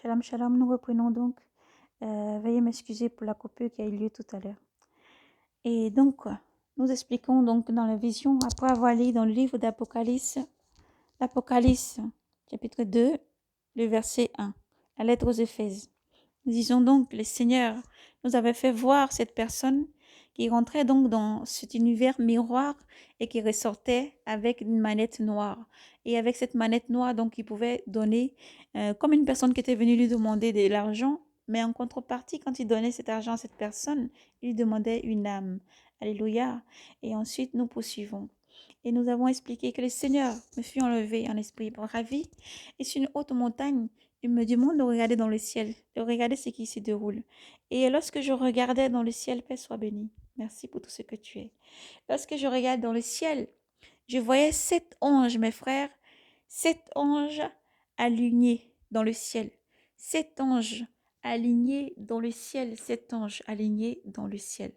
Shalom, shalom, nous reprenons donc. Veuillez m'excuser pour la coupure qui a eu lieu tout à l'heure. Et donc, nous expliquons donc dans la vision, après avoir lu dans le livre d'Apocalypse, l'Apocalypse, chapitre 2, le verset 1, la lettre aux Éphèses. Nous disons donc, le Seigneur nous avait fait voir cette personne qui rentrait donc dans cet univers miroir et qui ressortait avec une manette noire. Et avec cette manette noire, donc, il pouvait donner, comme une personne qui était venue lui demander de l'argent, mais en contrepartie, quand il donnait cet argent à cette personne, il lui demandait une âme. Alléluia. Et ensuite, nous poursuivons. Et nous avons expliqué que le Seigneur me fut enlevé en esprit ravi et sur une haute montagne. Il me demande de regarder dans le ciel, de regarder ce qui s'y déroule. Et lorsque je regardais dans le ciel, Père soit béni. Merci pour tout ce que tu es. Lorsque je regarde dans le ciel, je voyais 7 anges, mes frères, 7 anges alignés dans le ciel. 7 anges alignés dans le ciel, 7 anges alignés dans le ciel.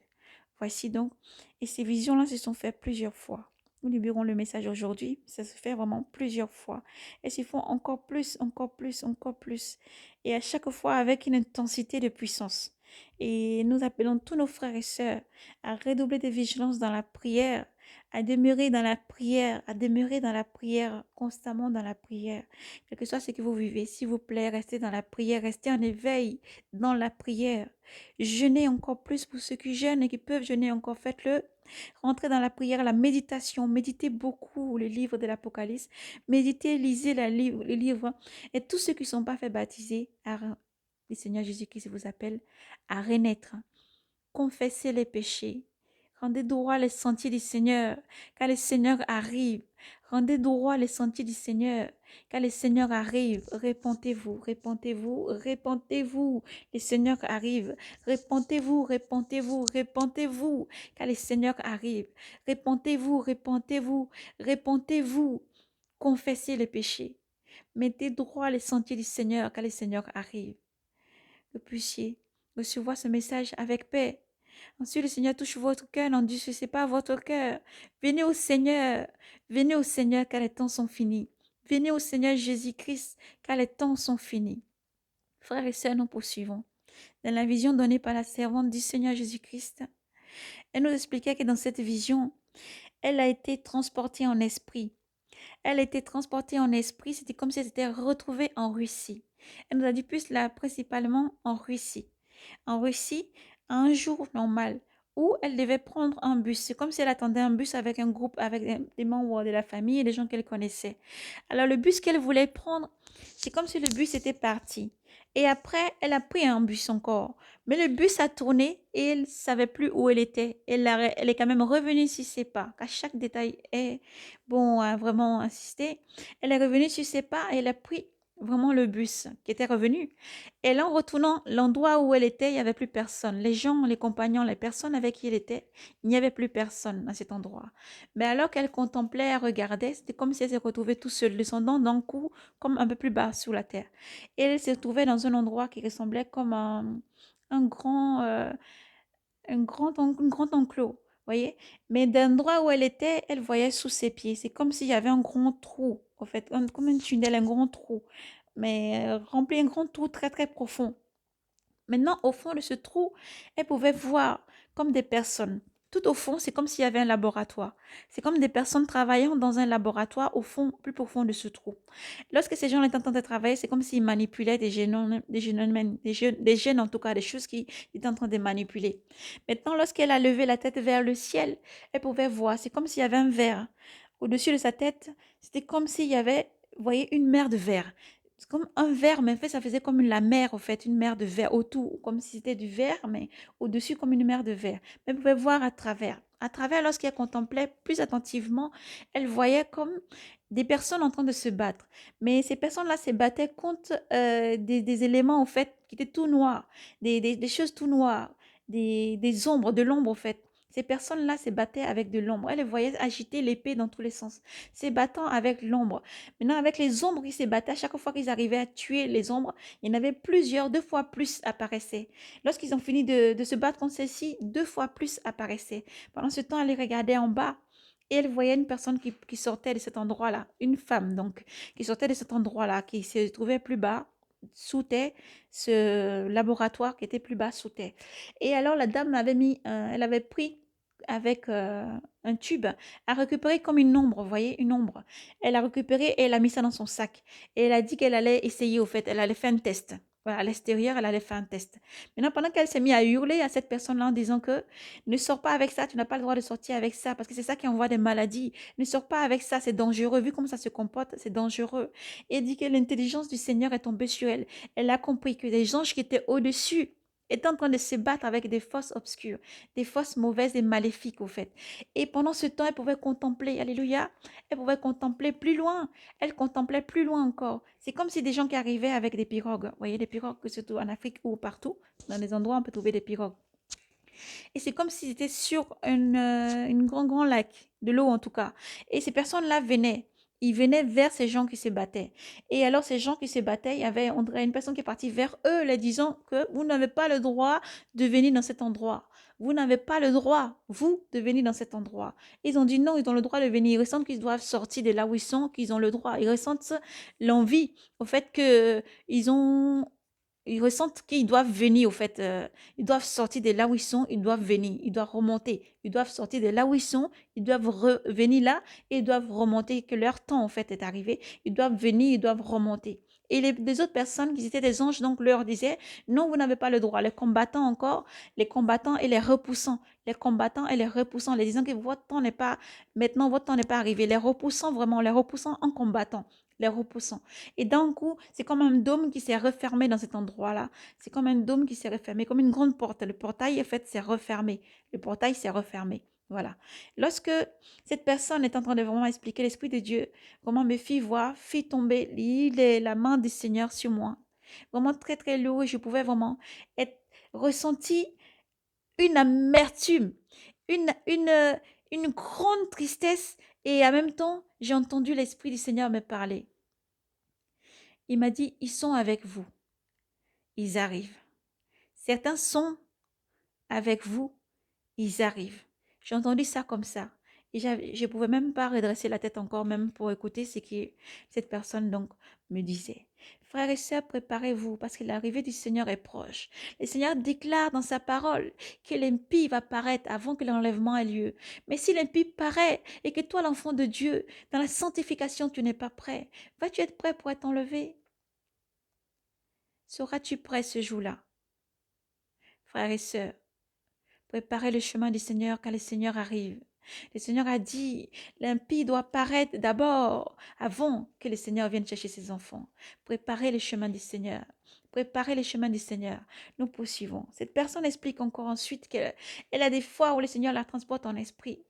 Voici donc, et ces visions-là se sont faites plusieurs fois. Nous libérons le message aujourd'hui, ça se fait vraiment plusieurs fois. Et s'ils font encore plus, encore plus, encore plus. Et à chaque fois avec une intensité de puissance. Et nous appelons tous nos frères et sœurs à redoubler de vigilance dans la prière, à demeurer dans la prière, à demeurer dans la prière, constamment dans la prière. Quel que soit ce que vous vivez, s'il vous plaît, restez dans la prière, restez en éveil dans la prière. Jeûnez encore plus pour ceux qui jeûnent et qui peuvent jeûner encore, faites-le. Rentrez dans la prière, la méditation, méditez beaucoup les livres de l'Apocalypse, méditez, lisez les livres, et tous ceux qui ne sont pas fait baptiser, le Seigneur Jésus-Christ vous appelle à renaître, confessez les péchés, rendez droit les sentiers du Seigneur, car le Seigneur arrive. Rendez droit les sentiers du Seigneur, car le Seigneur arrive. Répentez-vous, répentez-vous, répentez-vous. Le Seigneur arrive. Répentez-vous, répentez-vous, répentez-vous, car le Seigneur arrive. Répentez-vous, répentez-vous, répentez-vous. Confessez les péchés. Mettez droit les sentiers du Seigneur, car le Seigneur arrive. Que puissiez recevoir ce message avec paix. Ensuite, le Seigneur touche votre cœur, n'endurcissez pas votre cœur. Venez au Seigneur, car les temps sont finis. Venez au Seigneur Jésus-Christ, car les temps sont finis. Frères et sœurs, nous poursuivons. Dans la vision donnée par la servante du Seigneur Jésus-Christ, elle nous expliquait que dans cette vision, elle a été transportée en esprit. Elle a été transportée en esprit, c'était comme si elle s'était retrouvée en Russie. Elle nous a dit plus là, principalement en Russie. En Russie, à un jour normal, où elle devait prendre un bus. C'est comme si elle attendait un bus avec un groupe, avec des membres de la famille et des gens qu'elle connaissait. Alors le bus qu'elle voulait prendre, c'est comme si le bus était parti. Et après, elle a pris un bus encore. Mais le bus a tourné et elle ne savait plus où elle était. Elle est quand même revenue sur ses pas. Car chaque détail est bon à vraiment insister. Elle est revenue sur ses pas et elle a pris vraiment le bus qui était revenu. Et là, en retournant l'endroit où elle était, il n'y avait plus personne. Les gens, les compagnons, les personnes avec qui elle était, il n'y avait plus personne à cet endroit. Mais alors qu'elle contemplait, elle regardait, c'était comme si elle se retrouvait tout seule, descendant d'un coup, comme un peu plus bas sous la terre. Et elle se trouvait dans un endroit qui ressemblait comme un grand, un grand enclos, voyez. Mais d'endroit où elle était, elle voyait sous ses pieds. C'est comme s'il y avait un grand trou, en fait, comme un tunnel, un grand trou, mais rempli un grand trou très très profond. Maintenant, au fond de ce trou, elle pouvait voir comme des personnes. Tout au fond, c'est comme s'il y avait un laboratoire. C'est comme des personnes travaillant dans un laboratoire au fond, plus profond de ce trou. Lorsque ces gens étaient en train de travailler, c'est comme s'ils manipulaient des gènes en tout cas, des choses qu'ils étaient en train de manipuler. Maintenant, lorsqu'elle a levé la tête vers le ciel, elle pouvait voir. C'est comme s'il y avait un verre. Au-dessus de sa tête, c'était comme s'il y avait, vous voyez, une mer de verre. C'est comme un verre, mais en fait, ça faisait comme la mer, en fait, une mer de verre autour, comme si c'était du verre, mais au-dessus, comme une mer de verre. Mais vous pouvez voir à travers. À travers, lorsqu'elle contemplait plus attentivement, elle voyait comme des personnes en train de se battre. Mais ces personnes-là se battaient contre des éléments, en fait, qui étaient tout noirs, des choses tout noires, des ombres, de l'ombre, en fait. Ces personnes-là se battaient avec de l'ombre. Elle les voyait agiter l'épée dans tous les sens, se battant avec l'ombre. Maintenant, avec les ombres qui se battaient, à chaque fois qu'ils arrivaient à tuer les ombres, il y en avait plusieurs, 2 fois plus apparaissaient. Lorsqu'ils ont fini de se battre contre celle-ci, 2 fois plus apparaissaient. Pendant ce temps, elle les regardait en bas et elle voyait une personne qui sortait de cet endroit-là, une femme donc, qui sortait de cet endroit-là, qui se trouvait plus bas. sous terre, ce laboratoire qui était plus bas sous terre. Et alors la dame avait mis, elle avait pris avec un tube à récupérer comme une ombre, vous voyez, une ombre. Elle a récupéré et elle a mis ça dans son sac. Et elle a dit qu'elle allait essayer, au fait, elle allait faire un test. Voilà, à l'extérieur, elle allait faire un test. Maintenant, pendant qu'elle s'est mise à hurler à cette personne-là en disant que ne sors pas avec ça, tu n'as pas le droit de sortir avec ça, parce que c'est ça qui envoie des maladies. Ne sors pas avec ça, c'est dangereux. Vu comment ça se comporte, c'est dangereux. Et elle dit que l'intelligence du Seigneur est tombée sur elle. Elle a compris que les anges qui étaient au-dessus étaient en train de se battre avec des forces obscures, des forces mauvaises et maléfiques, au fait. Et pendant ce temps, elle pouvait contempler, alléluia, elle pouvait contempler plus loin. Elle contemplait plus loin encore. C'est comme si des gens qui arrivaient avec des pirogues. Vous voyez, des pirogues, que surtout en Afrique ou partout, dans les endroits où on peut trouver des pirogues. Et c'est comme s'ils étaient sur une grand lac, de l'eau en tout cas. Et ces personnes-là venaient. Ils venaient vers ces gens qui se battaient. Et alors, ces gens qui se battaient, il y avait on dirait, une personne qui est partie vers eux, leur disant que vous n'avez pas le droit de venir dans cet endroit. Vous n'avez pas le droit, vous, de venir dans cet endroit. Ils ont dit non, ils ont le droit de venir. Ils ressentent qu'ils doivent sortir de là où ils sont, qu'ils ont le droit. Ils ressentent l'envie au fait que ils ressentent qu'ils doivent venir, au fait. Ils doivent sortir de là où ils sont, ils doivent venir, ils doivent remonter. Ils doivent sortir de là où ils sont, ils doivent revenir là et ils doivent remonter, que leur temps, en fait, est arrivé. Ils doivent venir, ils doivent remonter. Et les autres personnes qui étaient des anges, donc, leur disaient, non, vous n'avez pas le droit. Les combattants encore, les combattants et les repoussants. Les combattants et les repoussants, les disant que votre temps n'est pas, maintenant, votre temps n'est pas arrivé. Les repoussants, vraiment, les repoussants en combattant. Les repoussants. Et d'un coup, c'est comme un dôme qui s'est refermé dans cet endroit-là. C'est comme un dôme qui s'est refermé, comme une grande porte. Le portail, en fait, s'est refermé. Le portail s'est refermé. Voilà. Lorsque cette personne est en train de vraiment expliquer l'Esprit de Dieu, comment me fit voir, fit tomber la main du Seigneur sur moi. Vraiment très, très lourd. Je pouvais vraiment ressentir une amertume, une, une, euh, une grande tristesse. Et en même temps, j'ai entendu l'Esprit du Seigneur me parler. Il m'a dit, ils sont avec vous. Ils arrivent. Certains sont avec vous. Ils arrivent. J'ai entendu ça comme ça. Et je ne pouvais même pas redresser la tête encore, même pour écouter ce que cette personne donc me disait. Frères et sœurs, préparez-vous parce que l'arrivée du Seigneur est proche. Le Seigneur déclare dans sa parole que l'impie va paraître avant que l'enlèvement ait lieu. Mais si l'impie paraît et que toi, l'enfant de Dieu, dans la sanctification, tu n'es pas prêt, vas-tu être prêt pour être enlevé? Seras-tu prêt ce jour-là? Frères et sœurs, préparez le chemin du Seigneur quand le Seigneur arrive. Le Seigneur a dit, l'impie doit paraître d'abord avant que le Seigneur vienne chercher ses enfants. Préparez le chemin du Seigneur. Préparez le chemin du Seigneur. Nous poursuivons. Cette personne explique encore ensuite qu'elle a des fois où le Seigneur la transporte en esprit,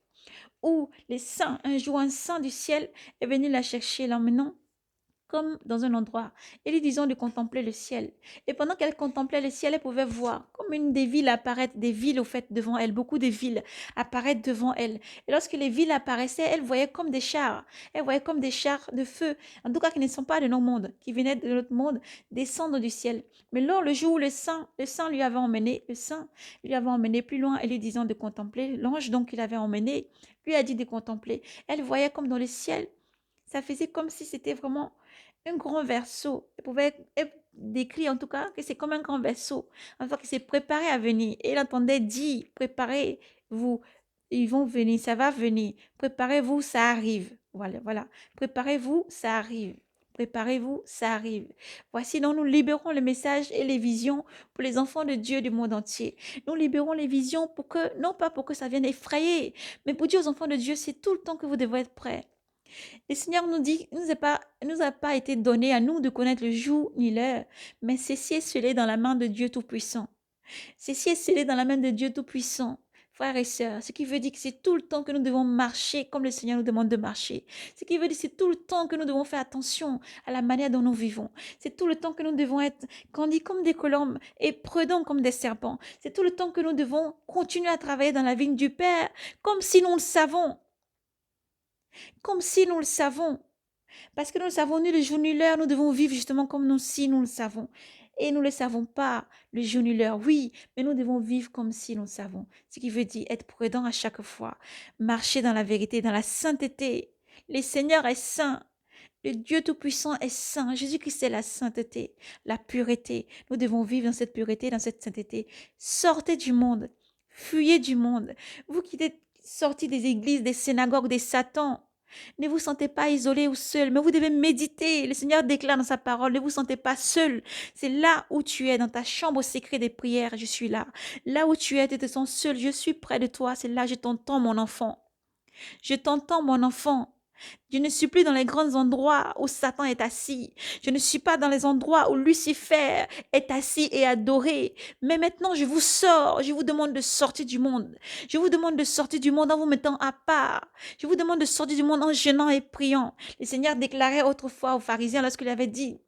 où les saints, un jour un saint du ciel est venu la chercher, l'emmenant comme dans un endroit, et lui disant de contempler le ciel. Et pendant qu'elle contemplait le ciel, elle pouvait voir comme une des villes apparaître, des villes au fait devant elle, beaucoup de villes apparaître devant elle. Et lorsque les villes apparaissaient, elle voyait comme des chars, elle voyait comme des chars de feu, en tout cas qui ne sont pas de nos mondes, qui venaient de notre monde, descendre du ciel. Mais lors, le jour où le saint lui avait emmené, le saint lui avait emmené plus loin, et lui disant de contempler, l'ange donc qu'il avait emmené, lui a dit de contempler. Elle voyait comme dans le ciel, ça faisait comme si c'était vraiment un grand vaisseau. Elle pouvait être décrit en tout cas que c'est comme un grand vaisseau, enfin qui s'est préparé à venir. Et elle entendait dire, préparez-vous, ils vont venir, ça va venir. Préparez-vous, ça arrive. Voilà, voilà. Préparez-vous, ça arrive. Préparez-vous, ça arrive. Voici, donc nous libérons le message et les visions pour les enfants de Dieu du monde entier. Nous libérons les visions pour que, non pas pour que ça vienne effrayer, mais pour dire aux enfants de Dieu, c'est tout le temps que vous devez être prêts. Le Seigneur nous dit, nous a pas été donné à nous de connaître le jour ni l'heure, mais ceci est scellé dans la main de Dieu Tout-Puissant. Ceci est scellé dans la main de Dieu Tout-Puissant. Frères et sœurs, ce qui veut dire que c'est tout le temps que nous devons marcher comme le Seigneur nous demande de marcher. Ce qui veut dire que c'est tout le temps que nous devons faire attention à la manière dont nous vivons. C'est tout le temps que nous devons être candis comme des colombes et prudents comme des serpents. C'est tout le temps que nous devons continuer à travailler dans la vigne du Père comme si nous le savons. Comme si nous le savons. Parce que nous ne savons ni le jour ni l'heure, nous devons vivre justement comme nous si nous le savons. Et nous ne le savons pas, le jour ni l'heure, oui, mais nous devons vivre comme si nous le savons. Ce qui veut dire être prudent à chaque fois, marcher dans la vérité, dans la sainteté. Le Seigneur est saint. Le Dieu Tout-Puissant est saint. Jésus-Christ est la sainteté, la pureté. Nous devons vivre dans cette pureté, dans cette sainteté. Sortez du monde. Fuyez du monde. Vous qui êtes sortis des églises, des synagogues, des satans, ne vous sentez pas isolé ou seul, mais vous devez méditer. Le Seigneur déclare dans sa parole, ne vous sentez pas seul. C'est là où tu es, dans ta chambre au secret des prières, je suis là. Là où tu es, tu te sens seul, je suis près de toi. C'est là, je t'entends, mon enfant. Je t'entends, mon enfant. Je ne suis plus dans les grands endroits où Satan est assis. Je ne suis pas dans les endroits où Lucifer est assis et adoré. Mais maintenant, je vous sors. Je vous demande de sortir du monde. Je vous demande de sortir du monde en vous mettant à part. Je vous demande de sortir du monde en jeûnant et priant. Le Seigneur déclarait autrefois aux pharisiens lorsqu'il avait dit,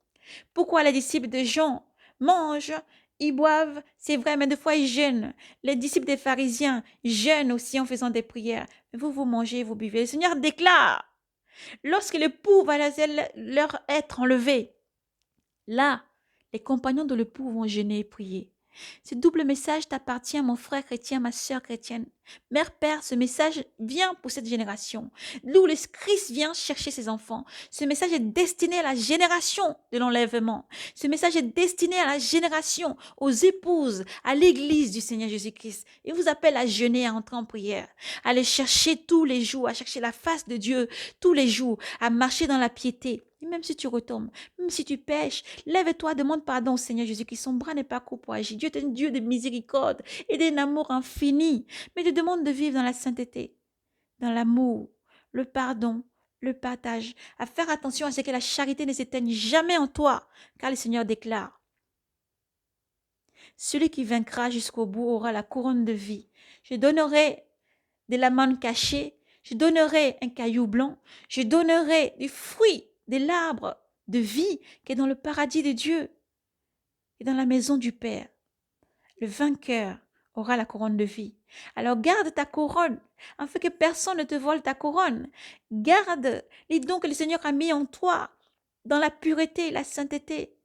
pourquoi les disciples de Jean mangent, ils boivent, c'est vrai, mais des fois ils jeûnent. Les disciples des pharisiens jeûnent aussi en faisant des prières. Mais vous, vous mangez et vous buvez. Le Seigneur déclare, lorsque l'époux va leur être enlevé, là, les compagnons de l'époux vont jeûner et prier. Ce double message t'appartient, mon frère chrétien, ma sœur chrétienne. Mère, Père, ce message vient pour cette génération. D'où le Christ vient chercher ses enfants. Ce message est destiné à la génération de l'enlèvement. Ce message est destiné à la génération, aux épouses, à l'église du Seigneur Jésus-Christ. Il vous appelle à jeûner, à entrer en prière, à le chercher tous les jours, à chercher la face de Dieu tous les jours, à marcher dans la piété. Et même si tu retombes, même si tu pèches, lève-toi, demande pardon au Seigneur Jésus-Christ. Son bras n'est pas court pour agir. Dieu est un Dieu de miséricorde et d'un amour infini. Mais il te demande de vivre dans la sainteté, dans l'amour, le pardon, le partage, à faire attention à ce que la charité ne s'éteigne jamais en toi, car le Seigneur déclare, celui qui vaincra jusqu'au bout aura la couronne de vie. Je donnerai de la manne cachée, je donnerai un caillou blanc, je donnerai du fruit de l'arbre de vie qui est dans le paradis de Dieu et dans la maison du Père. Le vainqueur aura la couronne de vie. Alors garde ta couronne, afin que personne ne te vole ta couronne. Garde les dons que le Seigneur a mis en toi, dans la pureté, la sainteté,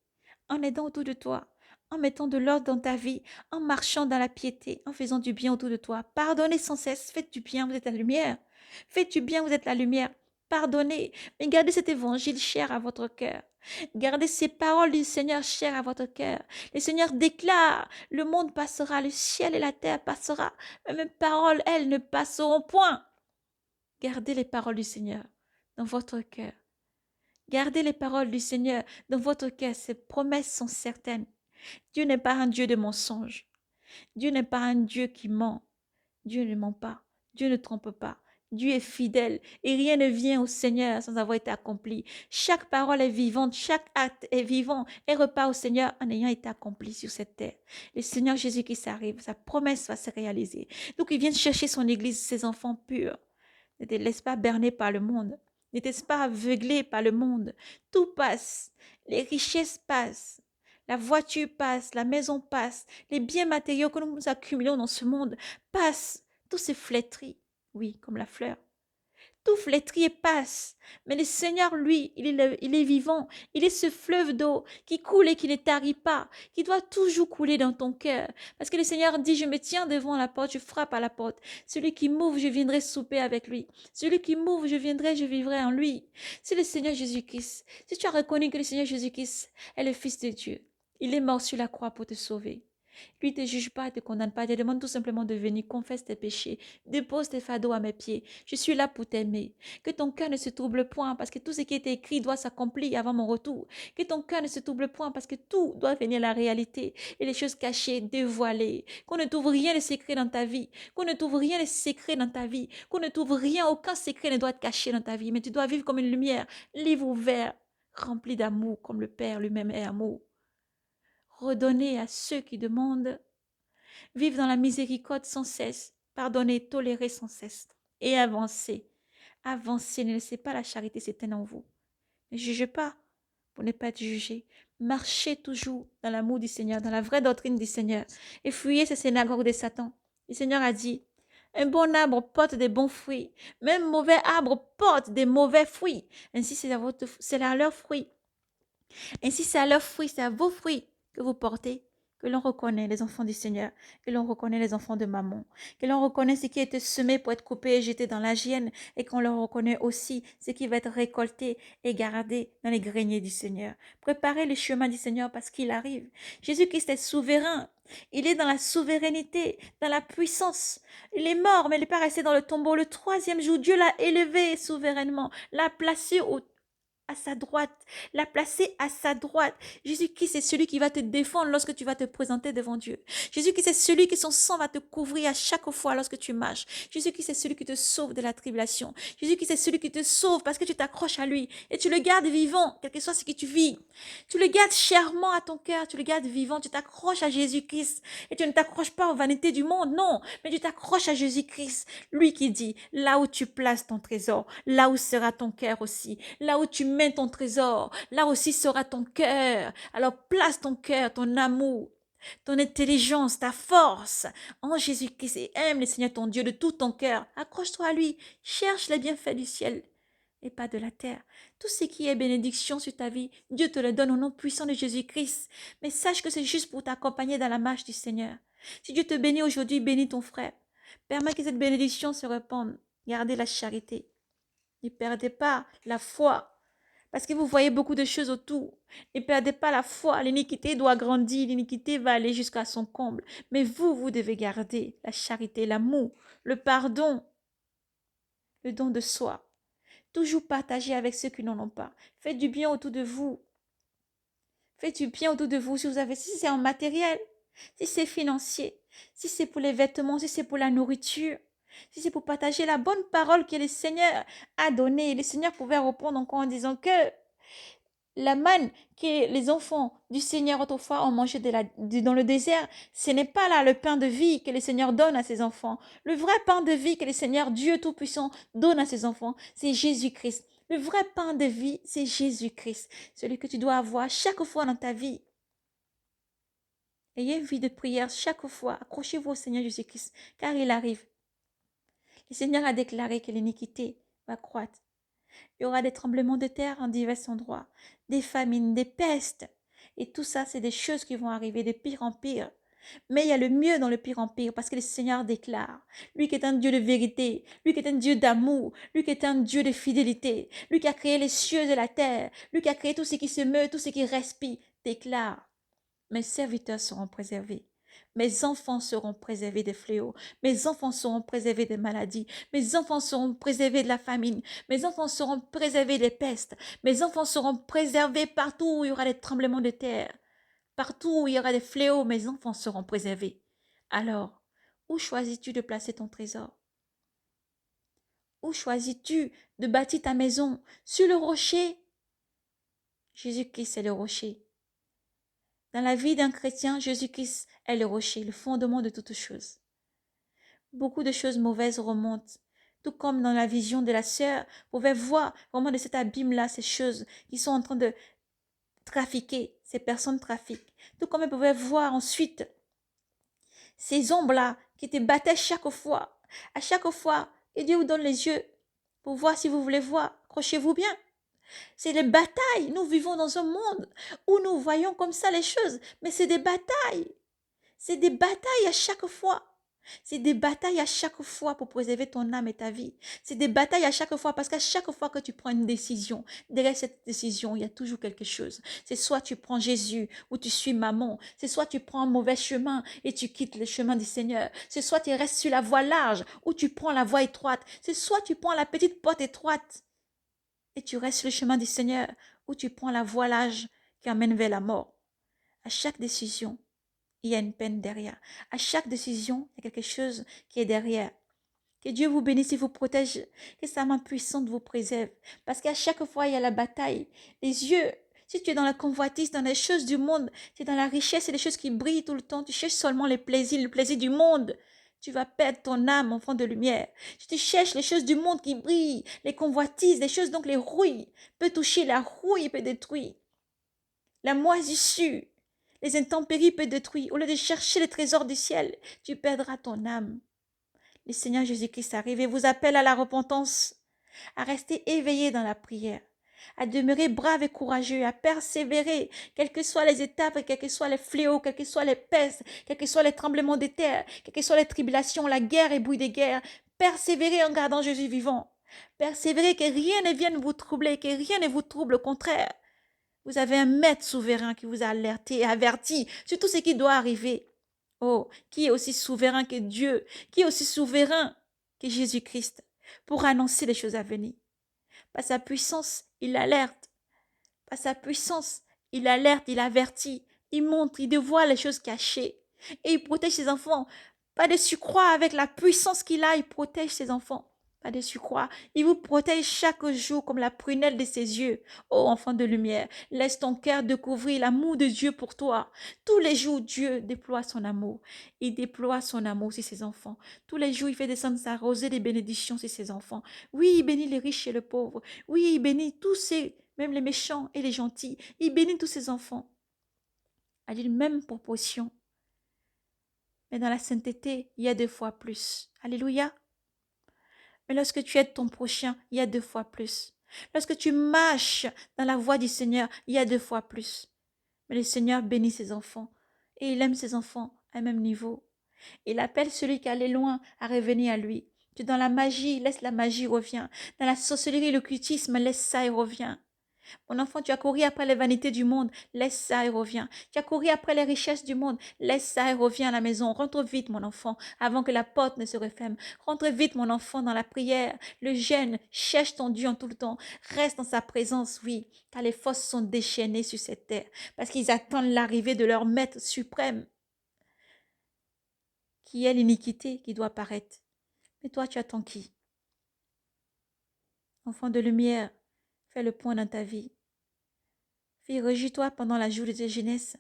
en aidant autour de toi, en mettant de l'ordre dans ta vie, en marchant dans la piété, en faisant du bien autour de toi. Pardonnez sans cesse, faites du bien, vous êtes la lumière. Faites du bien, vous êtes la lumière. Pardonnez, mais gardez cet évangile cher à votre cœur. Gardez ces paroles du Seigneur chères à votre cœur. Le Seigneur déclare, le monde passera, le ciel et la terre passera, mais mes paroles, elles, ne passeront point. Gardez les paroles du Seigneur dans votre cœur. Gardez les paroles du Seigneur dans votre cœur. Ces promesses sont certaines. Dieu n'est pas un Dieu de mensonges. Dieu n'est pas un Dieu qui ment. Dieu ne ment pas. Dieu ne trompe pas. Dieu est fidèle et rien ne vient au Seigneur sans avoir été accompli. Chaque parole est vivante, chaque acte est vivant et repart au Seigneur en ayant été accompli sur cette terre. Le Seigneur Jésus-Christ arrive, sa promesse va se réaliser. Donc il vient chercher son église, ses enfants purs. Ne te laisse pas berner par le monde. Ne te laisse pas aveugler par le monde. Tout passe. Les richesses passent. La voiture passe, la maison passe, les biens matériaux que nous accumulons dans ce monde passent. Tous ces flétris, oui, comme la fleur. Tout flétrit et passe. Mais le Seigneur, lui, il est vivant. Il est ce fleuve d'eau qui coule et qui ne tarit pas, qui doit toujours couler dans ton cœur. Parce que le Seigneur dit, je me tiens devant la porte, je frappe à la porte. Celui qui m'ouvre, je viendrai souper avec lui. Celui qui m'ouvre, je viendrai, je vivrai en lui. C'est le Seigneur Jésus-Christ. Si tu as reconnu que le Seigneur Jésus-Christ est le Fils de Dieu, il est mort sur la croix pour te sauver. Lui ne te juge pas, ne te condamne pas, il te demande tout simplement de venir, confesse tes péchés, dépose tes fardeaux à mes pieds. Je suis là pour t'aimer. Que ton cœur ne se trouble point parce que tout ce qui est écrit doit s'accomplir avant mon retour. Que ton cœur ne se trouble point parce que tout doit venir à la réalité et les choses cachées, dévoilées. Qu'on ne trouve rien de secret dans ta vie. Qu'on ne trouve rien de secret dans ta vie. Qu'on ne trouve rien, aucun secret ne doit être caché dans ta vie. Mais tu dois vivre comme une lumière, livre ouvert, rempli d'amour comme le Père lui-même est amour. Redonner à ceux qui demandent, vivre dans la miséricorde sans cesse, pardonner, tolérer sans cesse et avancer. Avancez, ne laissez pas la charité s'éteindre en vous. Ne jugez pas pour ne pas être jugé. Marchez toujours dans l'amour du Seigneur, dans la vraie doctrine du Seigneur et fuyez ces synagogues de Satan. Le Seigneur a dit, un bon arbre porte des bons fruits, même un mauvais arbre porte des mauvais fruits. Ainsi, c'est à leur fruit. Ainsi, c'est à leurs fruits, c'est à vos fruits que vous portez, Que l'on reconnaît les enfants du Seigneur, que l'on reconnaît les enfants de maman, que l'on reconnaît ce qui a été semé pour être coupé et jeté dans la gienne, et qu'on leur reconnaît aussi ce qui va être récolté et gardé dans les greniers du Seigneur. Préparez le chemin du Seigneur parce qu'il arrive. Jésus-Christ est souverain. Il est dans la souveraineté, dans la puissance. Il est mort, mais il n'est pas resté dans le tombeau. Le troisième jour, Dieu l'a élevé souverainement, l'a placé à sa droite, l'a placé à sa droite. Jésus-Christ est celui qui va te défendre lorsque tu vas te présenter devant Dieu. Jésus-Christ est celui qui son sang va te couvrir à chaque fois lorsque tu marches. Jésus-Christ est celui qui te sauve de la tribulation. Jésus-Christ est celui qui te sauve parce que tu t'accroches à lui et tu le gardes vivant, quel que soit ce que tu vis. Tu le gardes chèrement à ton cœur, tu le gardes vivant, tu t'accroches à Jésus-Christ et tu ne t'accroches pas aux vanités du monde, non, mais tu t'accroches à Jésus-Christ, lui qui dit, là où tu places ton trésor, là où sera ton cœur aussi, là où tu mets ton trésor, là aussi sera ton cœur. Alors place ton cœur, ton amour, ton intelligence, ta force en Jésus-Christ et aime le Seigneur ton Dieu de tout ton cœur. Accroche-toi à lui, cherche les bienfaits du ciel et pas de la terre. Tout ce qui est bénédiction sur ta vie, Dieu te le donne au nom puissant de Jésus-Christ. Mais sache que c'est juste pour t'accompagner dans la marche du Seigneur. Si Dieu te bénit aujourd'hui, bénis ton frère. Permets que cette bénédiction se répande. Gardez la charité. Ne perdez pas la foi. Parce que vous voyez beaucoup de choses autour. Ne perdez pas la foi. L'iniquité doit grandir. L'iniquité va aller jusqu'à son comble. Mais vous devez garder la charité, l'amour, le pardon, le don de soi. Toujours partager avec ceux qui n'en ont pas. Faites du bien autour de vous. Faites du bien autour de vous si c'est en matériel, si c'est financier, si c'est pour les vêtements, si c'est pour la nourriture, si c'est pour partager la bonne parole que le Seigneur a donnée. Le Seigneur pouvait répondre encore en disant que la manne que les enfants du Seigneur autrefois ont mangé dans le désert, ce n'est pas là le pain de vie que le Seigneur donne à ses enfants. Le vrai pain de vie que le Seigneur Dieu Tout-Puissant donne à ses enfants, c'est Jésus-Christ. Le vrai pain de vie, c'est Jésus-Christ, celui que tu dois avoir chaque fois dans ta vie. Ayez une vie de prière chaque fois. Accrochez-vous au Seigneur Jésus-Christ, car il arrive. Le Seigneur a déclaré que l'iniquité va croître. Il y aura des tremblements de terre en divers endroits, des famines, des pestes. Et tout ça, c'est des choses qui vont arriver de pire en pire. Mais il y a le mieux dans le pire en pire parce que le Seigneur déclare, lui qui est un Dieu de vérité, lui qui est un Dieu d'amour, lui qui est un Dieu de fidélité, lui qui a créé les cieux et la terre, lui qui a créé tout ce qui se meut, tout ce qui respire, déclare, mes serviteurs seront préservés. Mes enfants seront préservés des fléaux. Mes enfants seront préservés des maladies. Mes enfants seront préservés de la famine. Mes enfants seront préservés des pestes. Mes enfants seront préservés partout où il y aura des tremblements de terre. Partout où il y aura des fléaux, mes enfants seront préservés. Alors, où choisis-tu de placer ton trésor? Où choisis-tu de bâtir ta maison? Sur le rocher? Jésus-Christ est le rocher. Dans la vie d'un chrétien, Jésus-Christ est le rocher, le fondement de toutes choses. Beaucoup de choses mauvaises remontent. Tout comme dans la vision de la sœur, vous pouvez voir vraiment de cet abîme-là, ces choses qui sont en train de trafiquer, ces personnes trafiquent. Tout comme vous pouvez voir ensuite ces ombres-là qui te battaient chaque fois. À chaque fois, et Dieu vous donne les yeux pour voir si vous voulez voir. Accrochez-vous bien. C'est des batailles. Nous vivons dans un monde où nous voyons comme ça les choses, mais c'est des batailles. C'est des batailles à chaque fois. C'est des batailles à chaque fois pour préserver ton âme et ta vie. C'est des batailles à chaque fois parce qu'à chaque fois que tu prends une décision, derrière cette décision, il y a toujours quelque chose. C'est soit tu prends Jésus ou tu suis maman. C'est soit tu prends un mauvais chemin et tu quittes le chemin du Seigneur. C'est soit tu restes sur la voie large ou tu prends la voie étroite. C'est soit tu prends la petite porte étroite et tu restes sur le chemin du Seigneur ou tu prends la voie large qui amène vers la mort. À chaque décision, il y a une peine derrière. À chaque décision, il y a quelque chose qui est derrière. Que Dieu vous bénisse et vous protège. Que sa main puissante vous préserve. Parce qu'à chaque fois, il y a la bataille. Les yeux, si tu es dans la convoitise, dans les choses du monde, tu es dans la richesse et les choses qui brillent tout le temps, tu cherches seulement les plaisirs, le plaisir du monde. Tu vas perdre ton âme, enfant de lumière. Si tu cherches les choses du monde qui brillent, les convoitises, les choses, donc les rouilles, peut toucher, la rouille peut détruire. La moisissure, les intempéries peuvent détruire. Au lieu de chercher les trésors du ciel, tu perdras ton âme. Le Seigneur Jésus-Christ arrive et vous appelle à la repentance, à rester éveillé dans la prière, à demeurer brave et courageux, à persévérer, quelles que soient les étapes, quels que soient les fléaux, quelles que soient les pestes, quels que soient les tremblements de terre, quelles que soient les tribulations, la guerre et bruit des guerres. Persévérez en gardant Jésus vivant. Persévérez, que rien ne vienne vous troubler, que rien ne vous trouble, au contraire. Vous avez un maître souverain qui vous a alerté et averti sur tout ce qui doit arriver. Oh, qui est aussi souverain que Dieu, qui est aussi souverain que Jésus-Christ pour annoncer les choses à venir. Par sa puissance, il alerte. Par sa puissance, il alerte, il avertit, il montre, il dévoile les choses cachées. Et il protège ses enfants. Pas de surcroît, avec la puissance qu'il a, il protège ses enfants. Pas de surcroît. Il vous protège chaque jour comme la prunelle de ses yeux. Ô enfant de lumière, laisse ton cœur découvrir l'amour de Dieu pour toi. Tous les jours, Dieu déploie son amour. Il déploie son amour sur ses enfants. Tous les jours, il fait descendre sa rosée des bénédictions sur ses enfants. Oui, il bénit les riches et les pauvres. Oui, il bénit tous ces, même les méchants et les gentils. Il bénit tous ses enfants à d'une même proportion. Mais dans la sainteté, il y a 2 fois plus. Alléluia. Mais lorsque tu aides ton prochain, il y a 2 fois plus. Lorsque tu marches dans la voie du Seigneur, il y a 2 fois plus. Mais le Seigneur bénit ses enfants. Et il aime ses enfants à un même niveau. Il appelle celui qui allait loin à revenir à lui. Tu es dans la magie, laisse la magie, reviens. Dans la sorcellerie, l'occultisme, laisse ça et reviens. Mon enfant, tu as couru après les vanités du monde, laisse ça et reviens. Tu as couru après les richesses du monde, laisse ça et reviens à la maison. Rentre vite, mon enfant, avant que la porte ne se referme. Rentre vite, mon enfant, dans la prière, le jeûne. Cherche ton Dieu en tout le temps. Reste dans sa présence, oui, car les forces sont déchaînées sur cette terre, parce qu'ils attendent l'arrivée de leur Maître suprême, qui est l'iniquité qui doit paraître. Mais toi, tu attends qui? Enfant de lumière, fais le point dans ta vie. Fille, réjouis-toi pendant la journée de ta jeunesse.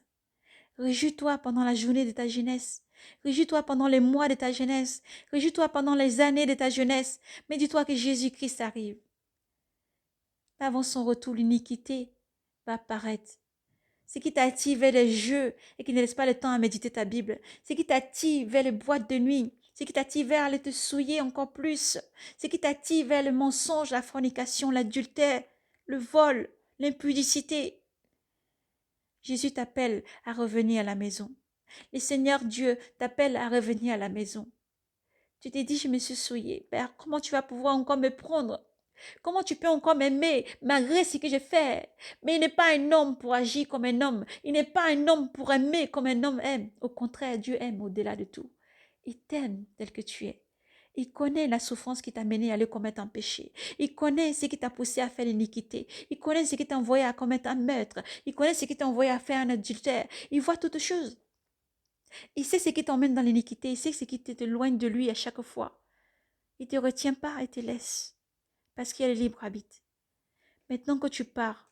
Réjouis-toi pendant la journée de ta jeunesse. Réjouis-toi pendant les mois de ta jeunesse. Réjouis-toi pendant les années de ta jeunesse. Mais dis-toi que Jésus-Christ arrive. Avant son retour, l'iniquité va apparaître. Ce qui t'attire vers les jeux et qui ne laisse pas le temps à méditer ta Bible. Ce qui t'attire vers les boîtes de nuit. Ce qui t'attire vers aller te souiller encore plus. Ce qui t'attire vers le mensonge, la fornication, l'adultère, le vol, l'impudicité. Jésus t'appelle à revenir à la maison. Le Seigneur Dieu t'appelle à revenir à la maison. Tu t'es dit, je me suis souillée. Père, comment tu vas pouvoir encore me prendre? Comment tu peux encore m'aimer malgré ce que j'ai fait? Mais il n'est pas un homme pour agir comme un homme. Il n'est pas un homme pour aimer comme un homme aime. Au contraire, Dieu aime au-delà de tout. Il t'aime tel que tu es. Il connaît la souffrance qui t'a mené à aller commettre un péché. Il connaît ce qui t'a poussé à faire l'iniquité. Il connaît ce qui t'a envoyé à commettre un meurtre. Il connaît ce qui t'a envoyé à faire un adultère. Il voit toutes choses. Il sait ce qui t'emmène dans l'iniquité. Il sait ce qui t'éloigne de lui à chaque fois. Il ne te retient pas et te laisse. Parce qu'il y a le libre arbitre. Maintenant que tu pars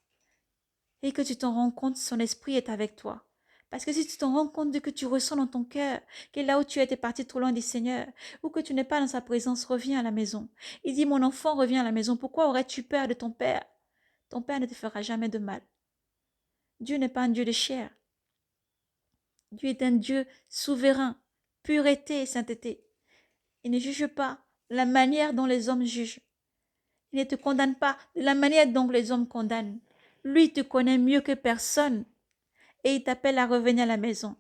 et que tu t'en rends compte, son esprit est avec toi. Parce que si tu t'en rends compte de que tu ressens dans ton cœur que là où tu étais parti trop loin du Seigneur, ou que tu n'es pas dans sa présence, reviens à la maison. Il dit, mon enfant, reviens à la maison. Pourquoi aurais-tu peur de ton Père? Ton Père ne te fera jamais de mal. Dieu n'est pas un Dieu de chair. Dieu est un Dieu souverain, pureté et sainteté. Il ne juge pas de la manière dont les hommes jugent. Il ne te condamne pas de la manière dont les hommes condamnent. Lui te connaît mieux que personne et il t'appelle à revenir à la maison.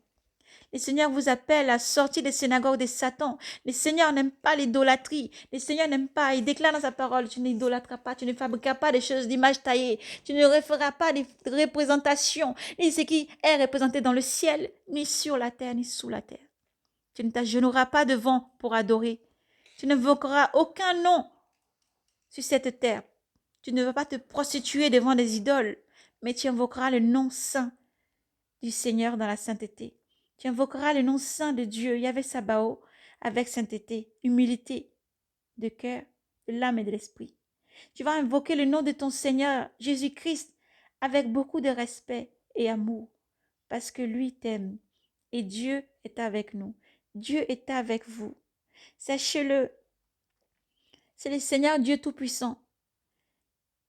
Le Seigneur vous appelle à sortir des synagogues de Satan. Le Seigneur n'aime pas l'idolâtrie. Le Seigneur n'aime pas. Il déclare dans sa parole, tu n'idolâtreras pas, tu ne fabriqueras pas des choses d'images taillées. Tu ne referas pas des représentations, ni ce qui est représenté dans le ciel, ni sur la terre, ni sous la terre. Tu ne t'agenouilleras pas devant pour adorer. Tu n'invoqueras aucun nom sur cette terre. Tu ne vas pas te prostituer devant des idoles, mais tu invoqueras le nom saint du Seigneur dans la sainteté. Tu invoqueras le nom saint de Dieu, Yahvé Sabaoth, avec sainteté, humilité de cœur, de l'âme et de l'esprit. Tu vas invoquer le nom de ton Seigneur Jésus-Christ avec beaucoup de respect et amour, parce que lui t'aime et Dieu est avec nous. Dieu est avec vous. Sachez-le, c'est le Seigneur Dieu Tout-Puissant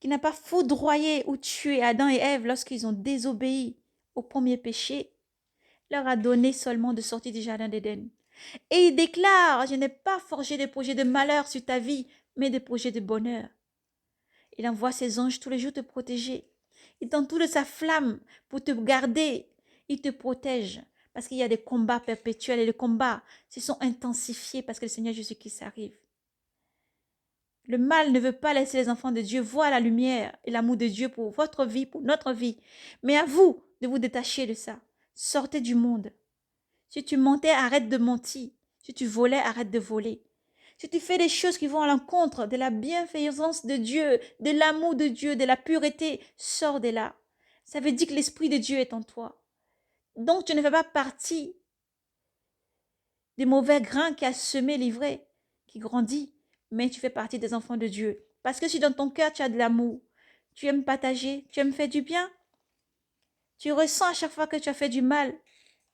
qui n'a pas foudroyé ou tué Adam et Ève lorsqu'ils ont désobéi au premier péché, leur a donné seulement de sortir du jardin d'Éden. Et il déclare, je n'ai pas forgé des projets de malheur sur ta vie, mais des projets de bonheur. Il envoie ses anges tous les jours te protéger. Il t'entoure de sa flamme pour te garder. Il te protège parce qu'il y a des combats perpétuels et les combats se sont intensifiés parce que le Seigneur Jésus-Christ arrive. Le mal ne veut pas laisser les enfants de Dieu voir la lumière et l'amour de Dieu pour votre vie, pour notre vie. Mais à vous de vous détacher de ça. Sortez du monde. Si tu mentais, arrête de mentir. Si tu volais, arrête de voler. Si tu fais des choses qui vont à l'encontre de la bienfaisance de Dieu, de l'amour de Dieu, de la pureté, sors de là. Ça veut dire que l'Esprit de Dieu est en toi. Donc tu ne fais pas partie des mauvais grains qui a semé l'ivraie, qui grandit, mais tu fais partie des enfants de Dieu. Parce que si dans ton cœur tu as de l'amour, tu aimes partager, tu aimes faire du bien, tu ressens à chaque fois que tu as fait du mal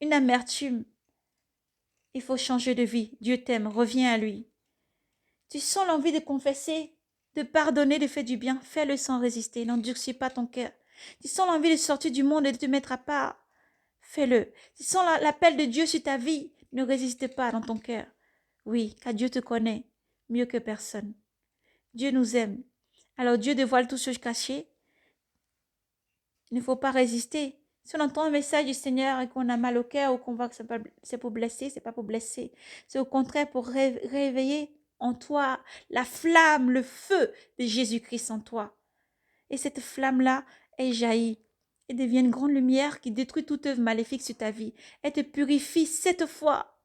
une amertume. Il faut changer de vie. Dieu t'aime, reviens à lui. Tu sens l'envie de confesser, de pardonner, de faire du bien, fais-le sans résister, n'endurcis pas ton cœur. Tu sens l'envie de sortir du monde et de te mettre à part, fais-le. Tu sens l'appel de Dieu sur ta vie, ne résiste pas dans ton cœur. Oui, car Dieu te connaît mieux que personne. Dieu nous aime. Alors Dieu dévoile toutes choses cachées. Il ne faut pas résister. Si on entend un message du Seigneur et qu'on a mal au cœur ou qu'on voit que c'est pour blesser, c'est pas pour blesser. C'est au contraire pour réveiller en toi la flamme, le feu de Jésus-Christ en toi. Et cette flamme-là, elle jaillit et devient une grande lumière qui détruit toute œuvre maléfique sur ta vie. Elle te purifie cette fois.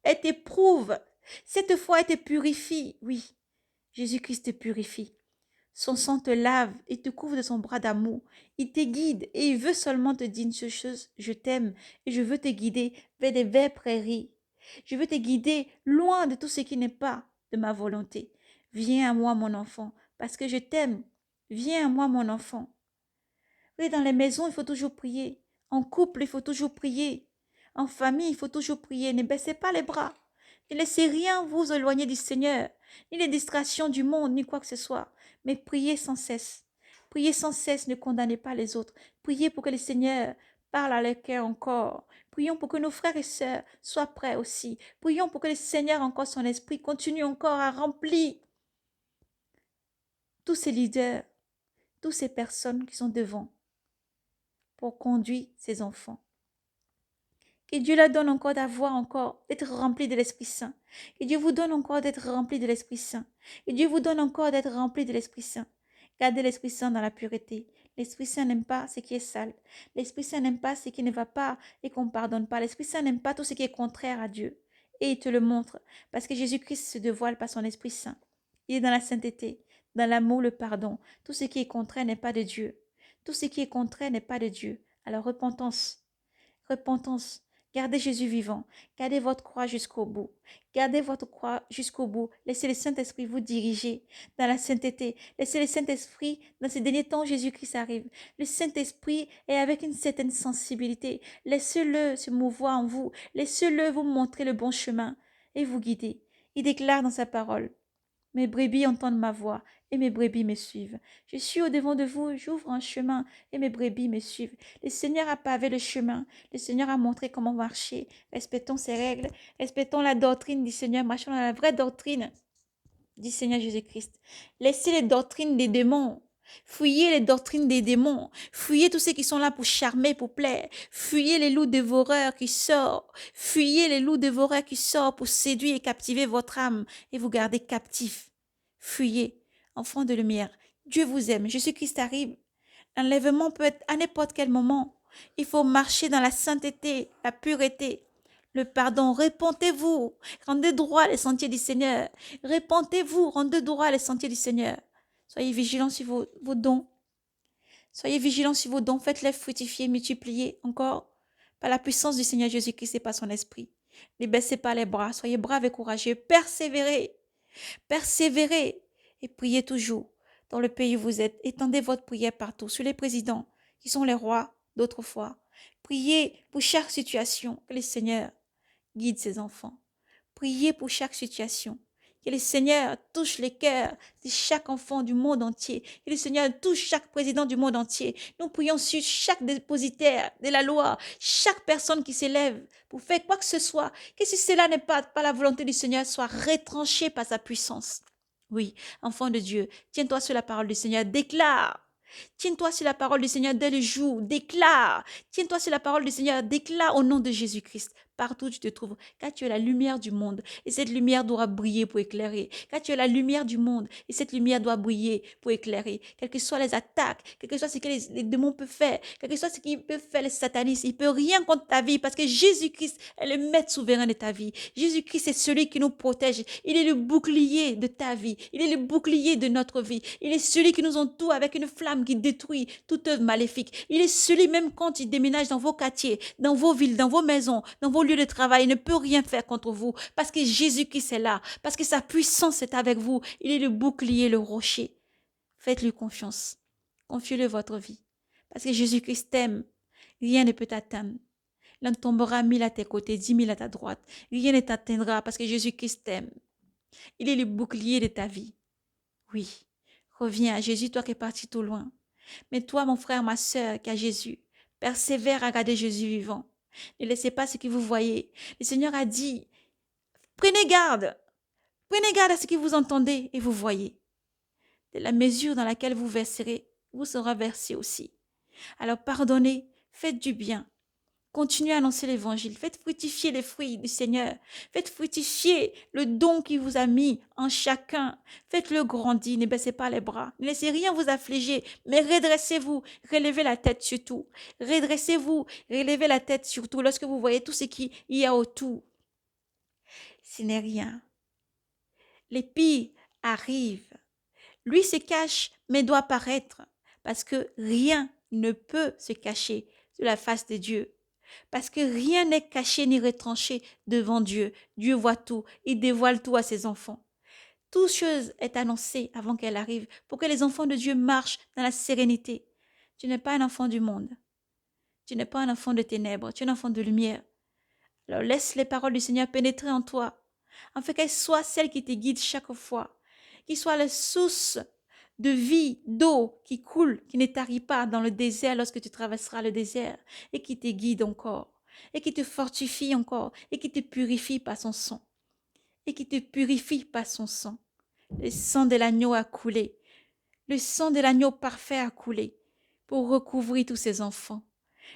Elle t'éprouve. Cette fois, elle te purifie. Oui, Jésus-Christ te purifie. Son sang te lave et te couvre de son bras d'amour. Il te guide et il veut seulement te dire une seule chose, je t'aime et je veux te guider vers des verts prairies. Je veux te guider loin de tout ce qui n'est pas de ma volonté. Viens à moi, mon enfant, parce que je t'aime. Viens à moi, mon enfant. Oui, dans les maisons, il faut toujours prier. En couple, il faut toujours prier. En famille, il faut toujours prier. Ne baissez pas les bras. Ne laissez rien vous éloigner du Seigneur, ni les distractions du monde, ni quoi que ce soit. Mais priez sans cesse. Priez sans cesse, ne condamnez pas les autres. Priez pour que le Seigneur parle à leur cœur encore. Prions pour que nos frères et sœurs soient prêts aussi. Prions pour que le Seigneur, encore son esprit, continue encore à remplir tous ces leaders, toutes ces personnes qui sont devant pour conduire ses enfants. Que Dieu leur donne encore d'avoir encore, d'être rempli de l'Esprit Saint. Que Dieu vous donne encore d'être rempli de l'Esprit Saint. Que Dieu vous donne encore d'être rempli de l'Esprit Saint. Gardez l'Esprit Saint dans la pureté. L'Esprit Saint n'aime pas ce qui est sale. L'Esprit Saint n'aime pas ce qui ne va pas et qu'on ne pardonne pas. L'Esprit Saint n'aime pas tout ce qui est contraire à Dieu. Et il te le montre parce que Jésus-Christ se dévoile par son Esprit Saint. Il est dans la sainteté, dans l'amour, le pardon. Tout ce qui est contraire n'est pas de Dieu. Tout ce qui est contraire n'est pas de Dieu. Alors repentance. Repentance. Gardez Jésus vivant. Gardez votre croix jusqu'au bout. Gardez votre croix jusqu'au bout. Laissez le Saint-Esprit vous diriger dans la sainteté. Laissez le Saint-Esprit, dans ces derniers temps, Jésus-Christ arrive. Le Saint-Esprit est avec une certaine sensibilité. Laissez-le se mouvoir en vous. Laissez-le vous montrer le bon chemin et vous guider. Il déclare dans sa parole: mes brebis entendent ma voix et mes brebis me suivent. Je suis au-devant de vous, j'ouvre un chemin et mes brebis me suivent. Le Seigneur a pavé le chemin. Le Seigneur a montré comment marcher. Respectons ses règles. Respectons la doctrine du Seigneur. Marchons dans la vraie doctrine du Seigneur Jésus-Christ. Laissez les doctrines des démons. Fuyez les doctrines des démons. Fuyez tous ceux qui sont là pour charmer, pour plaire. Fuyez les loups dévoreurs qui sortent. Fuyez les loups dévoreurs qui sortent pour séduire et captiver votre âme et vous garder captif. Fuyez, enfants de lumière. Dieu vous aime. Jésus-Christ arrive. L'enlèvement peut être à n'importe quel moment. Il faut marcher dans la sainteté, la pureté, le pardon. Répentez-vous. Rendez droit les sentiers du Seigneur. Répentez-vous. Rendez droit les sentiers du Seigneur. Soyez vigilants sur vos dons. Soyez vigilants sur vos dons. Faites-les fructifier, multiplier encore par la puissance du Seigneur Jésus-Christ et par son esprit. Ne baissez pas les bras. Soyez braves et courageux. Persévérez. Persévérez et priez toujours dans le pays où vous êtes. Étendez votre prière partout, sur les présidents qui sont les rois d'autrefois. Priez pour chaque situation que le Seigneur guide ses enfants. Priez pour chaque situation. Que le Seigneur touche les cœurs de chaque enfant du monde entier. Que le Seigneur touche chaque président du monde entier. Nous prions sur chaque dépositaire de la loi, chaque personne qui s'élève pour faire quoi que ce soit. Que si cela n'est pas la volonté du Seigneur, soit retranché par sa puissance. Oui, enfant de Dieu, tiens-toi sur la parole du Seigneur, déclare. Tiens-toi sur la parole du Seigneur dès le jour, déclare. Tiens-toi sur la parole du Seigneur, déclare au nom de Jésus-Christ, partout où tu te trouves, car tu es la lumière du monde, et cette lumière doit briller pour éclairer. Car tu es la lumière du monde, et cette lumière doit briller pour éclairer. Quelles que soient les attaques, quel que soit ce que les démons peuvent faire, quel que soit ce qu'ils peuvent faire les satanistes, ils ne peuvent rien contre ta vie, parce que Jésus-Christ est le maître souverain de ta vie. Jésus-Christ est celui qui nous protège. Il est le bouclier de ta vie. Il est le bouclier de notre vie. Il est celui qui nous entoure avec une flamme qui détruit toute œuvre maléfique. Il est celui même quand il déménage dans vos quartiers, dans vos villes, dans vos maisons, dans vos lieux de travail. Il ne peut rien faire contre vous parce que Jésus-Christ est là, parce que sa puissance est avec vous. Il est le bouclier, le rocher. Faites-lui confiance. Confiez-le votre vie. Parce que Jésus-Christ t'aime. Rien ne peut t'atteindre. Il en tombera 1000 à tes côtés, 10 000 à ta droite. Rien ne t'atteindra parce que Jésus-Christ t'aime. Il est le bouclier de ta vie. Oui, reviens à Jésus, toi qui es parti tout loin. Mais toi, mon frère, ma sœur, qui a Jésus, persévère à garder Jésus vivant. Ne laissez pas ce que vous voyez. Le Seigneur a dit, prenez garde à ce que vous entendez et vous voyez. De la mesure dans laquelle vous verserez, vous sera versé aussi. Alors pardonnez, faites du bien. Continuez à annoncer l'évangile. Faites fructifier les fruits du Seigneur. Faites fructifier le don qu'il vous a mis en chacun. Faites-le grandir. Ne baissez pas les bras. Ne laissez rien vous affliger. Mais redressez-vous. Relevez la tête surtout. Redressez-vous. Relevez la tête surtout lorsque vous voyez tout ce qu'il y a autour. Ce n'est rien. Les pires arrivent. Lui se cache, mais doit paraître. Parce que rien ne peut se cacher sur la face de Dieu. Parce que rien n'est caché ni retranché devant Dieu. Dieu voit tout. Il dévoile tout à ses enfants. Toute chose est annoncée avant qu'elle arrive pour que les enfants de Dieu marchent dans la sérénité. Tu n'es pas un enfant du monde. Tu n'es pas un enfant de ténèbres. Tu es un enfant de lumière. Alors laisse les paroles du Seigneur pénétrer en toi, afin qu'elles soient celles qui te guident chaque fois, qu'ils soient la source de vie, d'eau qui coule, qui ne tarit pas dans le désert lorsque tu traverseras le désert, et qui te guide encore, et qui te fortifie encore, et qui te purifie par son sang, et qui te purifie par son sang. Le sang de l'agneau a coulé, le sang de l'agneau parfait a coulé pour recouvrir tous ses enfants.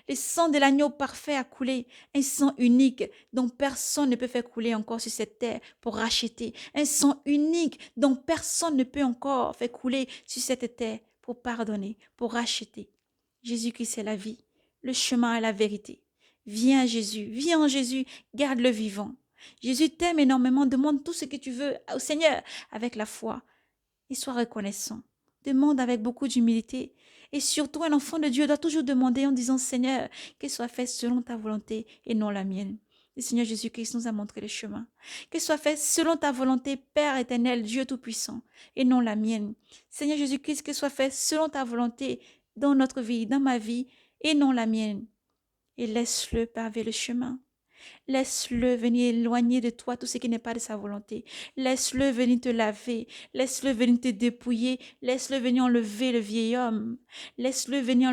Le sang de l'agneau parfait a coulé, un sang unique dont personne ne peut faire couler encore sur cette terre pour racheter, un sang unique dont personne ne peut encore faire couler sur cette terre pour pardonner, pour racheter. Jésus-Christ est la vie, le chemin et la vérité. Viens à Jésus, viens en Jésus, garde-le vivant. Jésus t'aime énormément, demande tout ce que tu veux au Seigneur avec la foi et sois reconnaissant. Demande avec beaucoup d'humilité. Et surtout, un enfant de Dieu doit toujours demander en disant, Seigneur, que soit fait selon ta volonté et non la mienne. Le Seigneur Jésus-Christ nous a montré le chemin. Que soit fait selon ta volonté, Père éternel, Dieu Tout-Puissant, et non la mienne. Seigneur Jésus-Christ, que soit fait selon ta volonté dans notre vie, dans ma vie, et non la mienne. Et laisse-le paver le chemin. Laisse-le venir éloigner de toi tout ce qui n'est pas de sa volonté. Laisse-le venir te laver. Laisse-le venir te dépouiller. Laisse-le venir enlever le vieil homme. Laisse-le venir